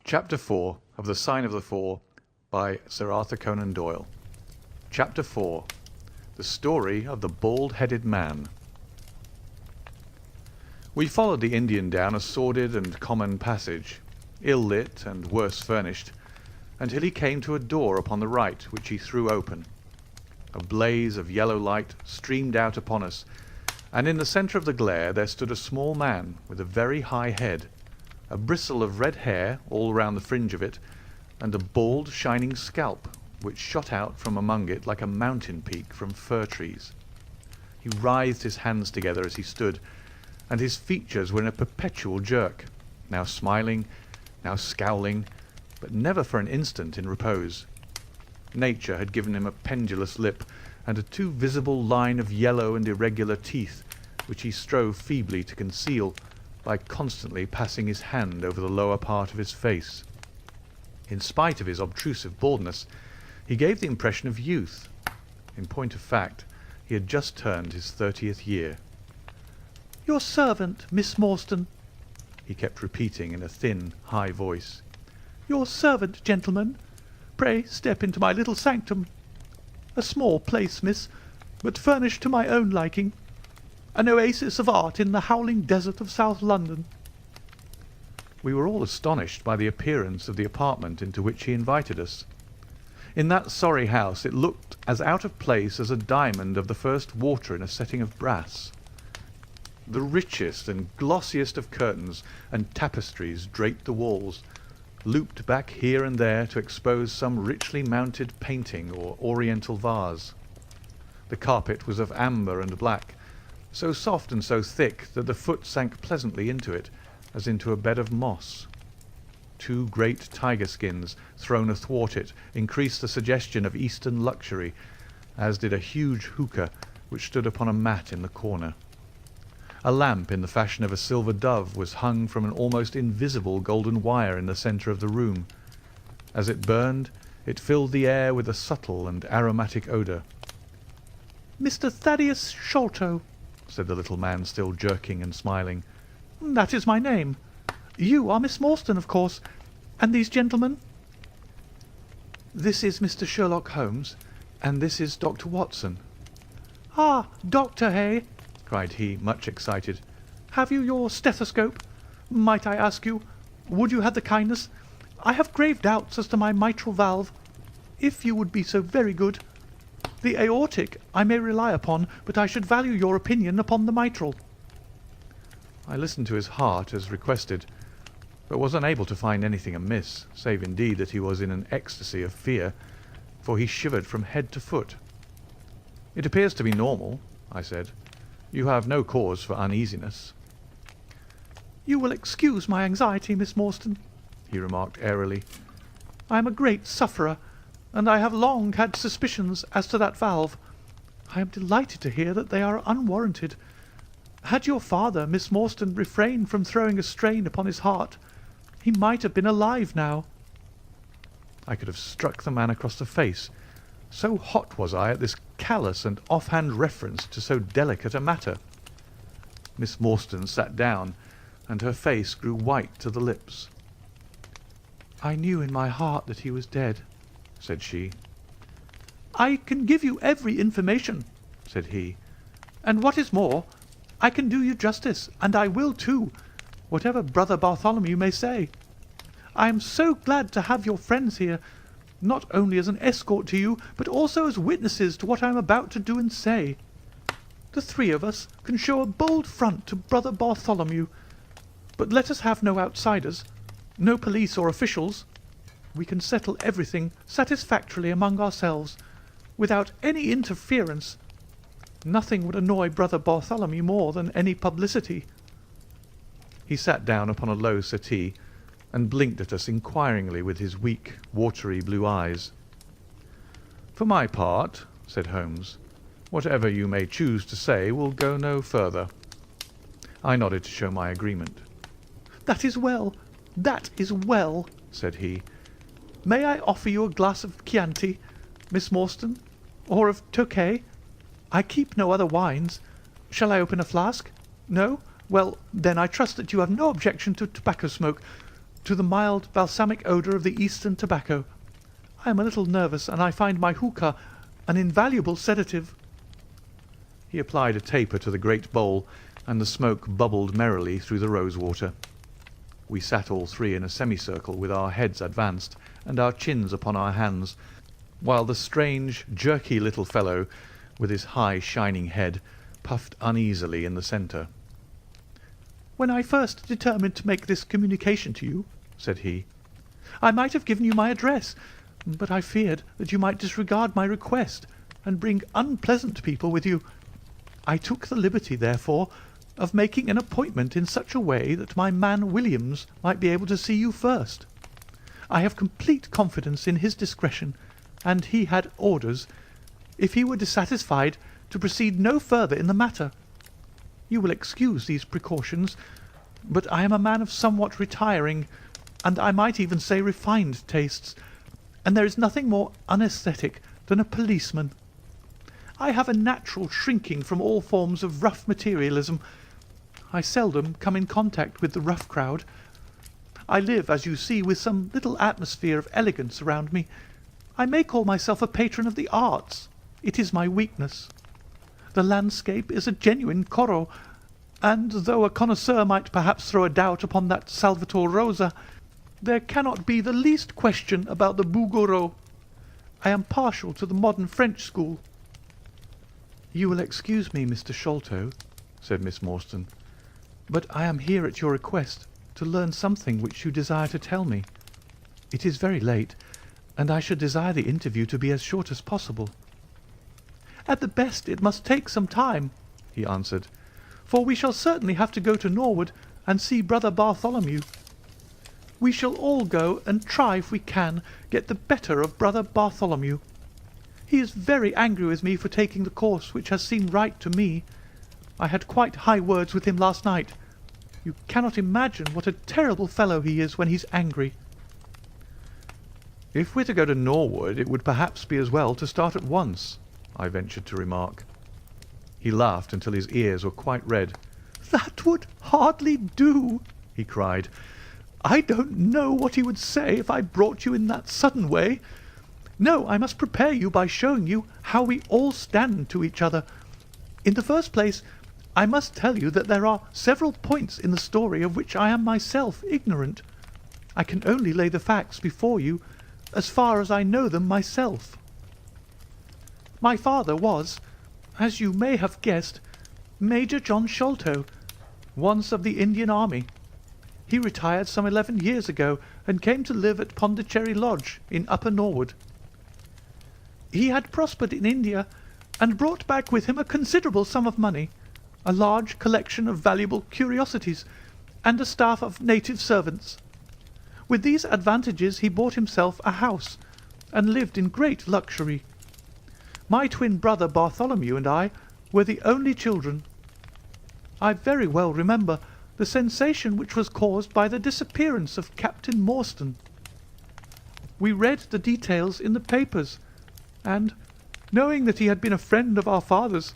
Chapter 4 of The Sign of the Four by Sir Arthur Conan Doyle. Chapter 4. The Story of the Bald-Headed Man. We followed the Indian down a sordid and common passage, ill-lit and worse furnished, until he came to a door upon the right, which he threw open. A blaze of yellow light streamed out upon us, and in the centre of the glare there stood a small man with a very high head, a bristle of red hair all round the fringe of it, and a bald, shining scalp, which shot out from among it like a mountain peak from fir trees. He writhed his hands together as he stood, and his features were in a perpetual jerk, now smiling, now scowling, but never for an instant in repose. Nature had given him a pendulous lip, and a too visible line of yellow and irregular teeth, which he strove feebly to conceal by constantly passing his hand over the lower part of his face. In spite of his obtrusive baldness, he gave the impression of youth. In point of fact, he had just turned his 30th year. "Your servant, Miss Morstan," he kept repeating in a thin, high voice. "Your servant, gentlemen. Pray step into my little sanctum. A small place, miss, but furnished to my own liking. An oasis of art in the howling desert of South London." We were all astonished by the appearance of the apartment into which he invited us. In that sorry house it looked as out of place as a diamond of the first water in a setting of brass. The richest and glossiest of curtains and tapestries draped the walls, looped back here and there to expose some richly mounted painting or oriental vase. The carpet was of amber and black, so soft and so thick that the foot sank pleasantly into it, as into a bed of moss. Two great tiger skins thrown athwart it increased the suggestion of Eastern luxury, as did a huge hookah which stood upon a mat in the corner. A lamp in the fashion of a silver dove was hung from an almost invisible golden wire in the centre of the room. As it burned, it filled the air with a subtle and aromatic odour. "Mr. Thaddeus Sholto," said the little man, still jerking and smiling. "That is my name. You are Miss Morstan, of course. And these gentlemen?" "This is Mr. Sherlock Holmes, and this is Dr. Watson." "Ah, doctor, hey?" cried he, much excited. "Have you your stethoscope? Might I ask you, would you have the kindness? I have grave doubts as to my mitral valve. If you would be so very good. The aortic I may rely upon, but I should value your opinion upon the mitral." I listened to his heart as requested, but was unable to find anything amiss, save indeed that he was in an ecstasy of fear, for he shivered from head to foot. "It appears to be normal," I said. "You have no cause for uneasiness." "You will excuse my anxiety, Miss Morstan," he remarked airily. "I am a great sufferer, and I have long had suspicions as to that valve. I am delighted to hear that they are unwarranted. Had your father, Miss Morstan, refrained from throwing a strain upon his heart, he might have been alive now." I could have struck the man across the face, so hot was I at this callous and off-hand reference to so delicate a matter. Miss Morstan sat down, and her face grew white to the lips. "I knew in my heart that he was dead," said she. "I can give you every information," said he. "And what is more, I can do you justice, and I will too, whatever Brother Bartholomew may say. I am so glad to have your friends here, not only as an escort to you, but also as witnesses to what I am about to do and say. The three of us can show a bold front to Brother Bartholomew, but let us have no outsiders, no police or officials. We can settle everything satisfactorily among ourselves, without any interference. Nothing would annoy Brother Bartholomew more than any publicity." He sat down upon a low settee, and blinked at us inquiringly with his weak, watery blue eyes. "For my part," said Holmes, "whatever you may choose to say will go no further." I nodded to show my agreement. "That is well, that is well," said he. "May I offer you a glass of Chianti, Miss Morstan, or of Tokay? I keep no other wines. Shall I open a flask? No? Well, then I trust that you have no objection to tobacco smoke. to the mild balsamic odour of the Eastern tobacco. I am a little nervous, and I find my hookah an invaluable sedative." He applied a taper to the great bowl, and the smoke bubbled merrily through the rose-water. We sat all three in a semicircle with our heads advanced and our chins upon our hands, while the strange, jerky little fellow, with his high, shining head, puffed uneasily in the centre. "When I first determined to make this communication to you," said he, "I might have given you my address, but I feared that you might disregard my request and bring unpleasant people with you. I took the liberty, therefore, of making an appointment in such a way that my man Williams might be able to see you first. I have complete confidence in his discretion, and he had orders, if he were dissatisfied, to proceed no further in the matter. You will excuse these precautions, but I am a man of somewhat retiring, and I might even say refined tastes, and there is nothing more unaesthetic than a policeman. I have a natural shrinking from all forms of rough materialism. I seldom come in contact with the rough crowd. I live, as you see, with some little atmosphere of elegance around me. I may call myself a patron of the arts. It is my weakness. The landscape is a genuine Corot, and though a connoisseur might perhaps throw a doubt upon that Salvator Rosa, there cannot be the least question about the Bouguereau. I am partial to the modern French school." "You will excuse me, Mr. Sholto," said Miss Morstan, "but I am here at your request to learn something which you desire to tell me. It is very late, and I should desire the interview to be as short as possible." "At the best it must take some time," he answered, "for we shall certainly have to go to Norwood and see Brother Bartholomew. We shall all go and try if we can get the better of Brother Bartholomew. He is very angry with me for taking the course which has seemed right to me. I had quite high words with him last night. You cannot imagine what a terrible fellow he is when he's angry." "If we're to go to Norwood, it would perhaps be as well to start at once," I ventured to remark. He laughed until his ears were quite red. "That would hardly do," he cried. "I don't know what he would say if I brought you in that sudden way. No, I must prepare you by showing you how we all stand to each other. In the first place, I must tell you that there are several points in the story of which I am myself ignorant. I can only lay the facts before you as far as I know them myself. My father was, as you may have guessed, Major John Sholto, once of the Indian Army. He retired some 11 years ago and came to live at Pondicherry Lodge in Upper Norwood. He had prospered in India and brought back with him a considerable sum of money, a large collection of valuable curiosities, and a staff of native servants. With these advantages he bought himself a house and lived in great luxury. My twin brother Bartholomew and I were the only children. I very well remember the sensation which was caused by the disappearance of Captain Morstan. We read the details in the papers, and, knowing that he had been a friend of our father's,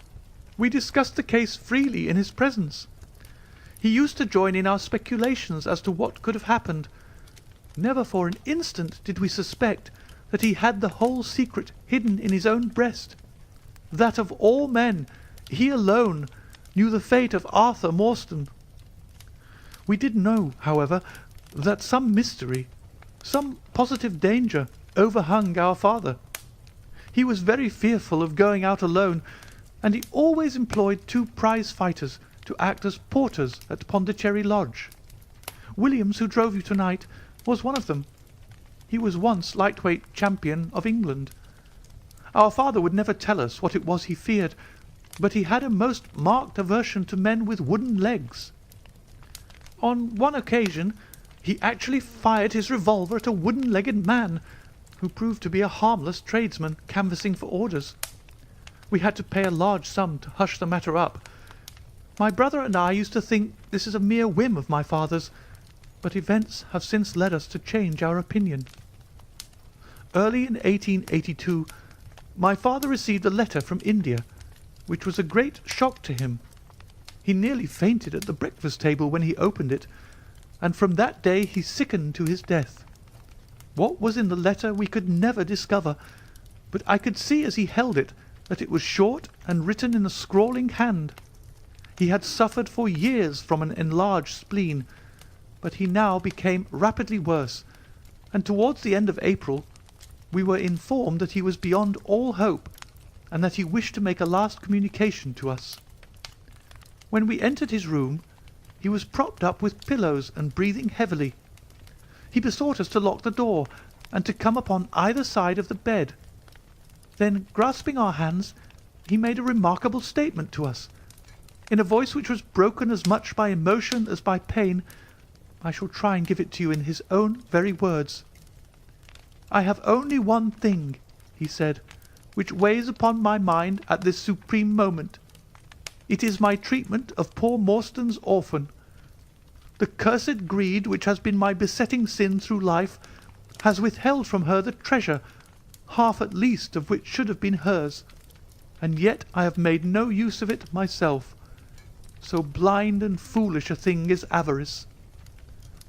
we discussed the case freely in his presence. He used to join in our speculations as to what could have happened. Never for an instant did we suspect that he had the whole secret hidden in his own breast, that of all men he alone knew the fate of Arthur Morstan. We did know, however, that some mystery, some positive danger, overhung our father. He was very fearful of going out alone, and he always employed 2 prize fighters to act as porters at Pondicherry Lodge. Williams, who drove you tonight, was one of them. He was once lightweight champion of England. Our father would never tell us what it was he feared, but he had a most marked aversion to men with wooden legs. On one occasion he actually fired his revolver at a wooden-legged man, who proved to be a harmless tradesman canvassing for orders. We had to pay a large sum to hush the matter up. My brother and I used to think this is a mere whim of my father's, but events have since led us to change our opinion. Early in 1882, my father received a letter from India, which was a great shock to him. He nearly fainted at the breakfast table when he opened it. and from that day he sickened to his death. What was in the letter we could never discover, but I could see as he held it that it was short and written in a scrawling hand. He had suffered for years from an enlarged spleen, but he now became rapidly worse, and towards the end of April we were informed that he was beyond all hope, and that he wished to make a last communication to us. When we entered his room, he was propped up with pillows and breathing heavily. He besought us to lock the door and to come upon either side of the bed. Then, grasping our hands, he made a remarkable statement to us. In a voice which was broken as much by emotion as by pain, I shall try and give it to you in his own very words. "I have only one thing," he said, "which weighs upon my mind at this supreme moment. It is my treatment of poor Morstan's orphan. The cursed greed which has been my besetting sin through life has withheld from her the treasure, half at least of which should have been hers, and yet I have made no use of it myself. So blind and foolish a thing is avarice.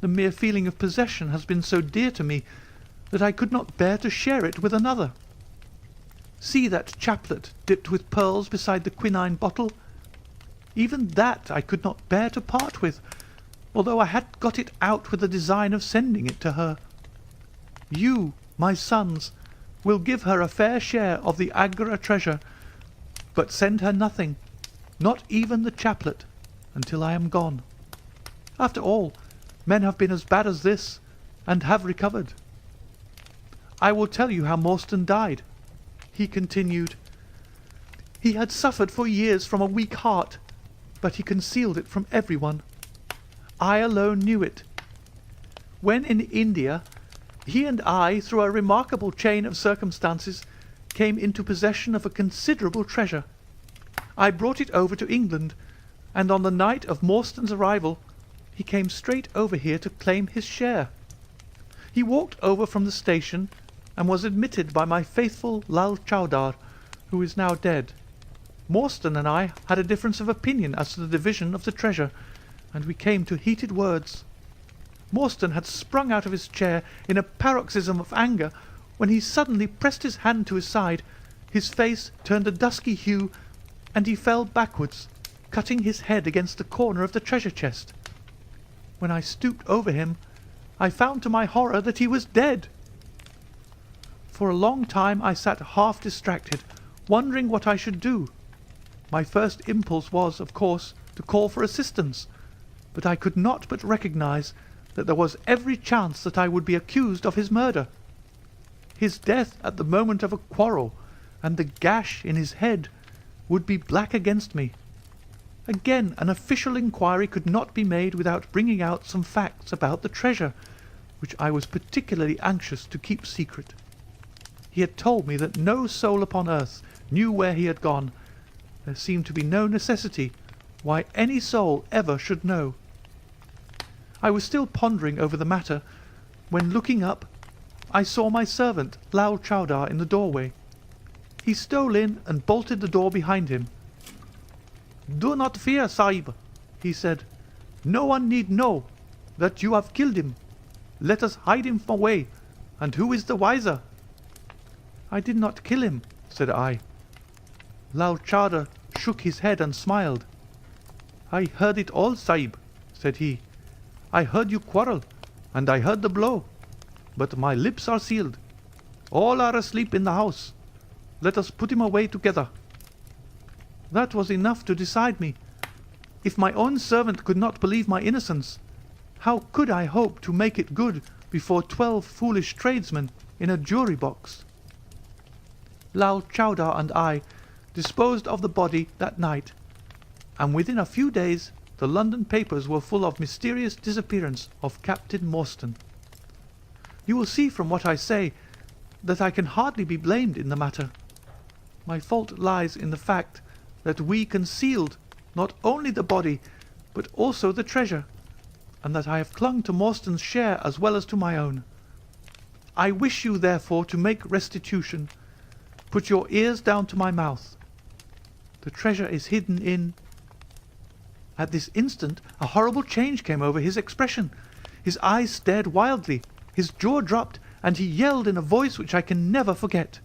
The mere feeling of possession has been so dear to me that I could not bear to share it with another. See that chaplet dipped with pearls beside the quinine bottle? Even that I could not bear to part with, although I had got it out with the design of sending it to her. You, my sons, will give her a fair share of the Agra treasure, but send her nothing, not even the chaplet, until I am gone. After all, men have been as bad as this, and have recovered. I will tell you how Morstan died," he continued. "He had suffered for years from a weak heart, but he concealed it from everyone. I alone knew it. When in India, he and I, through a remarkable chain of circumstances, came into possession of a considerable treasure. I brought it over to England, and on the night of Morstan's arrival, he came straight over here to claim his share. He walked over from the station and was admitted by my faithful Lal Chowdar, who is now dead. Morstan and I had a difference of opinion as to the division of the treasure, and we came to heated words. Morstan had sprung out of his chair in a paroxysm of anger when he suddenly pressed his hand to his side, his face turned a dusky hue, and he fell backwards, cutting his head against the corner of the treasure chest. When I stooped over him, I found to my horror that he was dead. For a long time I sat half distracted, wondering what I should do. My first impulse was, of course, to call for assistance, but I could not but recognize that there was every chance that I would be accused of his murder. His death at the moment of a quarrel, and the gash in his head, would be black against me. Again, an official inquiry could not be made without bringing out some facts about the treasure, which I was particularly anxious to keep secret. He had told me that no soul upon earth knew where he had gone. There seemed to be no necessity why any soul ever should know. I was still pondering over the matter, when, looking up, I saw my servant Lal Chowdar in the doorway. He stole in and bolted the door behind him. "Do not fear, Sahib," he said. "No one need know that you have killed him. Let us hide him away, and who is the wiser?" "I did not kill him," said I. Lal Chowdar shook his head and smiled. "I heard it all, Sahib," said he. "I heard you quarrel, and I heard the blow. But my lips are sealed. All are asleep in the house. Let us put him away together." That was enough to decide me. If my own servant could not believe my innocence, how could I hope to make it good before 12 foolish tradesmen in a jury box? Lal Chowdar and I disposed of the body that night, and within a few days the London papers were full of mysterious disappearance of Captain Morstan. You will see from what I say that I can hardly be blamed in the matter. My fault lies in the fact that we concealed not only the body but also the treasure, and that I have clung to Morstan's share as well as to my own. I wish you, therefore, to make restitution. Put your ears down to my mouth. The treasure is hidden in—" At this instant a horrible change came over his expression. His eyes stared wildly, his jaw dropped, and he yelled in a voice which I can never forget,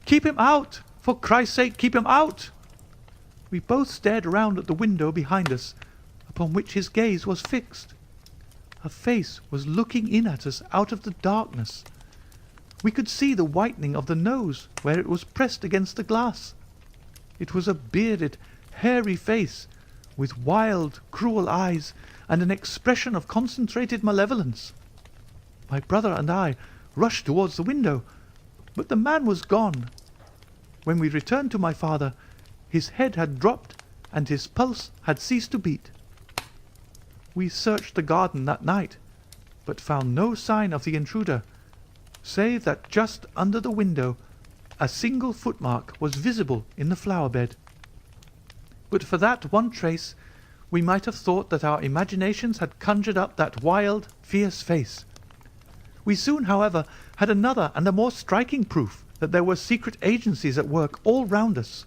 "Keep him out! For Christ's sake, keep him out!" We both stared round at the window behind us, upon which his gaze was fixed. A face was looking in at us out of the darkness. We could see the whitening of the nose where it was pressed against the glass. It was a bearded, hairy face, with wild, cruel eyes and an expression of concentrated malevolence. My brother and I rushed towards the window, but the man was gone. When we returned to my father, his head had dropped and his pulse had ceased to beat. We searched the garden that night, but found no sign of the intruder, save that just under the window a single footmark was visible in the flower bed. But for that one trace, we might have thought that our imaginations had conjured up that wild, fierce face. We soon, however, had another and a more striking proof that there were secret agencies at work all round us.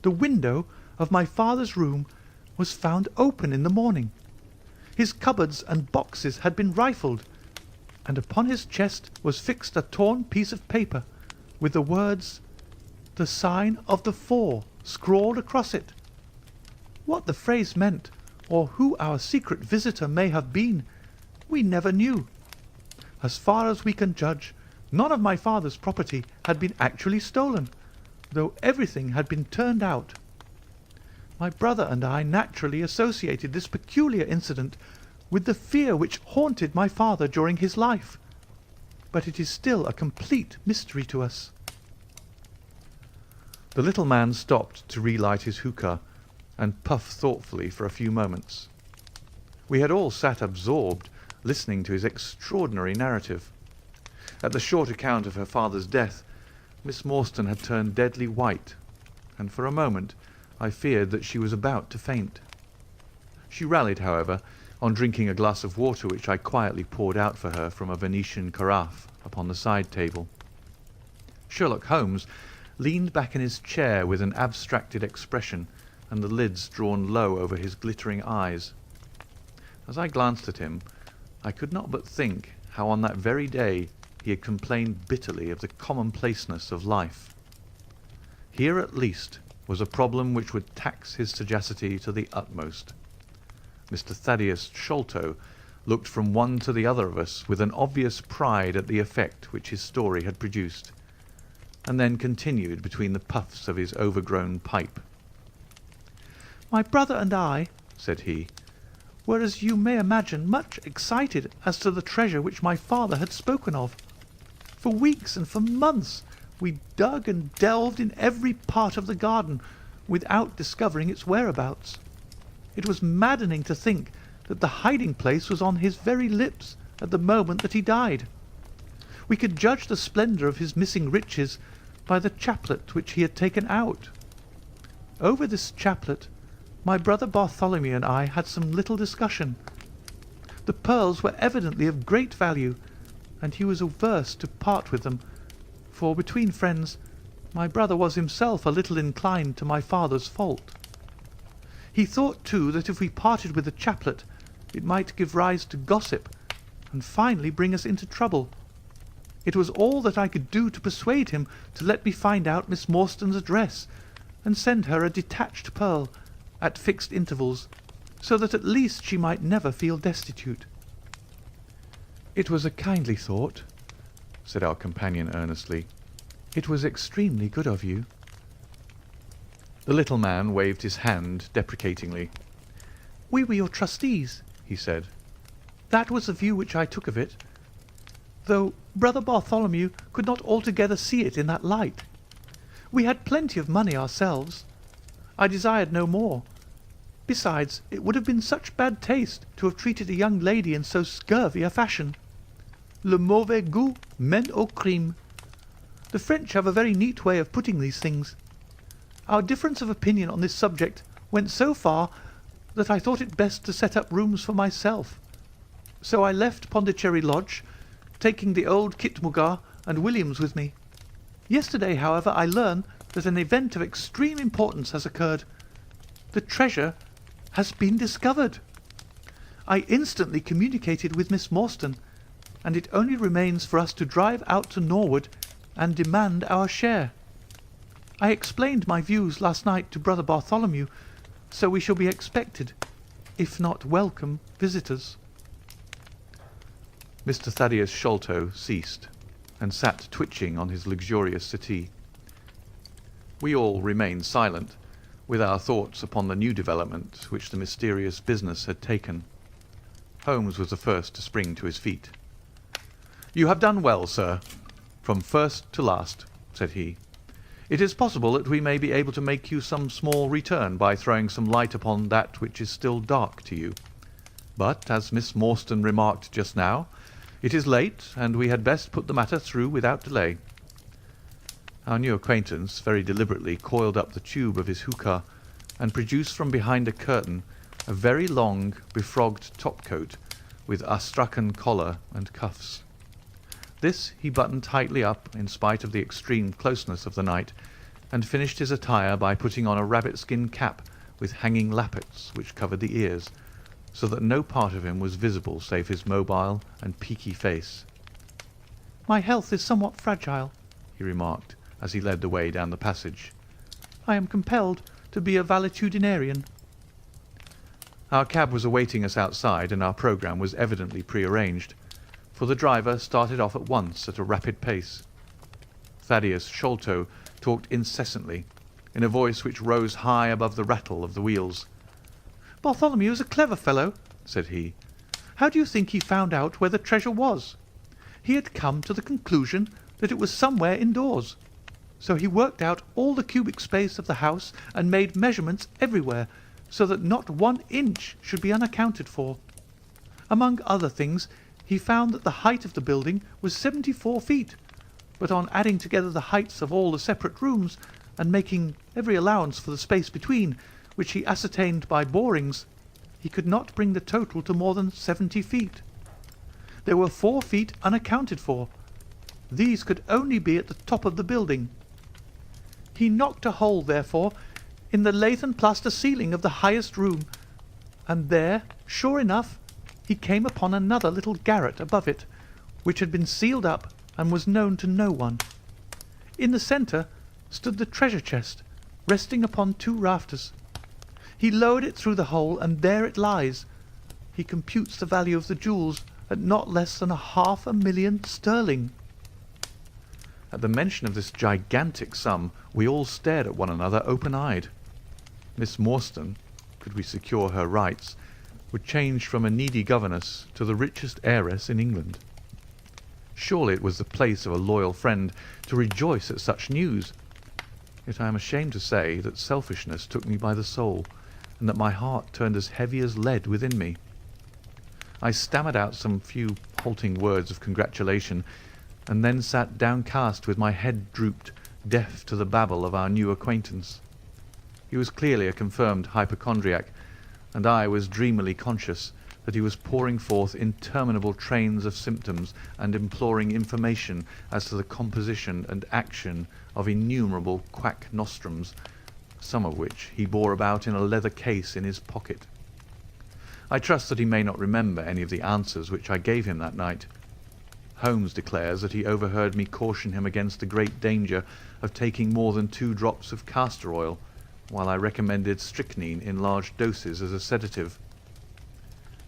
The window of my father's room was found open in the morning. His cupboards and boxes had been rifled, and upon his chest was fixed a torn piece of paper with the words, "The sign of the four," scrawled across it. What the phrase meant, or who our secret visitor may have been, we never knew. As far as we can judge, none of my father's property had been actually stolen, though everything had been turned out. My brother and I naturally associated this peculiar incident with the fear which haunted my father during his life, but it is still a complete mystery to us. The little man stopped to relight his hookah and puff thoughtfully for a few moments. We had all sat absorbed, listening to his extraordinary narrative. At the short account of her father's death, Miss Morstan had turned deadly white, and for a moment I feared that she was about to faint. She rallied, however, on drinking a glass of water which I quietly poured out for her from a Venetian carafe upon the side table. Sherlock Holmes leaned back in his chair with an abstracted expression and the lids drawn low over his glittering eyes. As I glanced at him, I could not but think how on that very day he had complained bitterly of the commonplaceness of life. Here at least was a problem which would tax his sagacity to the utmost. Mr. Thaddeus Sholto looked from one to the other of us with an obvious pride at the effect which his story had produced, and then continued between the puffs of his overgrown pipe. My brother and I, said he, were, as you may imagine, much excited as to the treasure which my father had spoken of. For weeks and for months we dug and delved in every part of the garden without discovering its whereabouts. It was maddening to think that the hiding-place was on his very lips at the moment that he died. We could judge the splendour of his missing riches by the chaplet which he had taken out. Over this chaplet my brother Bartholomew and I had some little discussion. The pearls were evidently of great value, and he was averse to part with them, for between friends my brother was himself a little inclined to my father's fault. He thought, too, that if we parted with the chaplet, it might give rise to gossip, and finally bring us into trouble. It was all that I could do to persuade him to let me find out Miss Morstan's address, and send her a detached pearl, at fixed intervals, so that at least she might never feel destitute. "It was a kindly thought," said our companion earnestly. "It was extremely good of you." The little man waved his hand deprecatingly. "We were your trustees," he said. "That was the view which I took of it, though brother Bartholomew could not altogether see it in that light. We had plenty of money ourselves. I desired no more. Besides, it would have been such bad taste to have treated a young lady in so scurvy a fashion. Le mauvais goût mène au crime. The French have a very neat way of putting these things. Our difference of opinion on this subject went so far that I thought it best to set up rooms for myself. So I left Pondicherry Lodge, taking the old Khitmutgar and Williams with me. Yesterday, however, I learn that an event of extreme importance has occurred. The treasure has been discovered. I instantly communicated with Miss Morstan, and it only remains for us to drive out to Norwood and demand our share. I explained my views last night to Brother Bartholomew, so we shall be expected, if not welcome, visitors." Mr. Thaddeus Sholto ceased, and sat twitching on his luxurious settee. We all remained silent, with our thoughts upon the new development which the mysterious business had taken. Holmes was the first to spring to his feet. "You have done well, sir, from first to last," said he. "It is possible that we may be able to make you some small return by throwing some light upon that which is still dark to you. But, as Miss Morstan remarked just now, it is late, and we had best put the matter through without delay." Our new acquaintance very deliberately coiled up the tube of his hookah, and produced from behind a curtain a very long, befrogged topcoat with astrakhan collar and cuffs. This he buttoned tightly up in spite of the extreme closeness of the night, and finished his attire by putting on a rabbit-skin cap with hanging lappets which covered the ears, so that no part of him was visible save his mobile and peaky face. "My health is somewhat fragile," he remarked, as he led the way down the passage. "I am compelled to be a valetudinarian." Our cab was awaiting us outside, and our programme was evidently prearranged, for the driver started off at once at a rapid pace. Thaddeus Sholto talked incessantly, in a voice which rose high above the rattle of the wheels. "Bartholomew is a clever fellow," said he. "How do you think he found out where the treasure was? He had come to the conclusion that it was somewhere indoors. So he worked out all the cubic space of the house and made measurements everywhere, so that not 1 inch should be unaccounted for. Among other things, he found that the height of the building was 74 feet, but on adding together the heights of all the separate rooms, and making every allowance for the space between, which he ascertained by borings, he could not bring the total to more than 70 feet. There were 4 feet unaccounted for. These could only be at the top of the building. He knocked a hole, therefore, in the lath and plaster ceiling of the highest room, and there, sure enough, he came upon another little garret above it, which had been sealed up and was known to no one. In the centre stood the treasure chest, resting upon 2 rafters. He lowered it through the hole, and there it lies. He computes the value of the jewels at not less than 500,000 sterling. At the mention of this gigantic sum, we all stared at one another open-eyed. Miss Morstan, could we secure her rights, would change from a needy governess to the richest heiress in England. Surely it was the place of a loyal friend to rejoice at such news. Yet I am ashamed to say that selfishness took me by the soul, and that my heart turned as heavy as lead within me. I stammered out some few halting words of congratulation, and then sat downcast with my head drooped, deaf to the babble of our new acquaintance. He was clearly a confirmed hypochondriac, and I was dreamily conscious that he was pouring forth interminable trains of symptoms and imploring information as to the composition and action of innumerable quack nostrums, some of which he bore about in a leather case in his pocket. I trust that he may not remember any of the answers which I gave him that night. Holmes declares that he overheard me caution him against the great danger of taking more than 2 drops of castor oil, while I recommended strychnine in large doses as a sedative.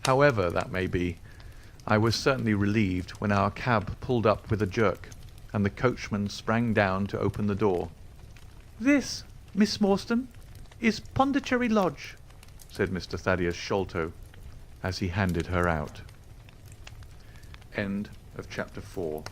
However that may be, I was certainly relieved when our cab pulled up with a jerk, and the coachman sprang down to open the door. "This, Miss Morstan, is Pondicherry Lodge," said Mr. Thaddeus Sholto, as he handed her out. End of chapter 4.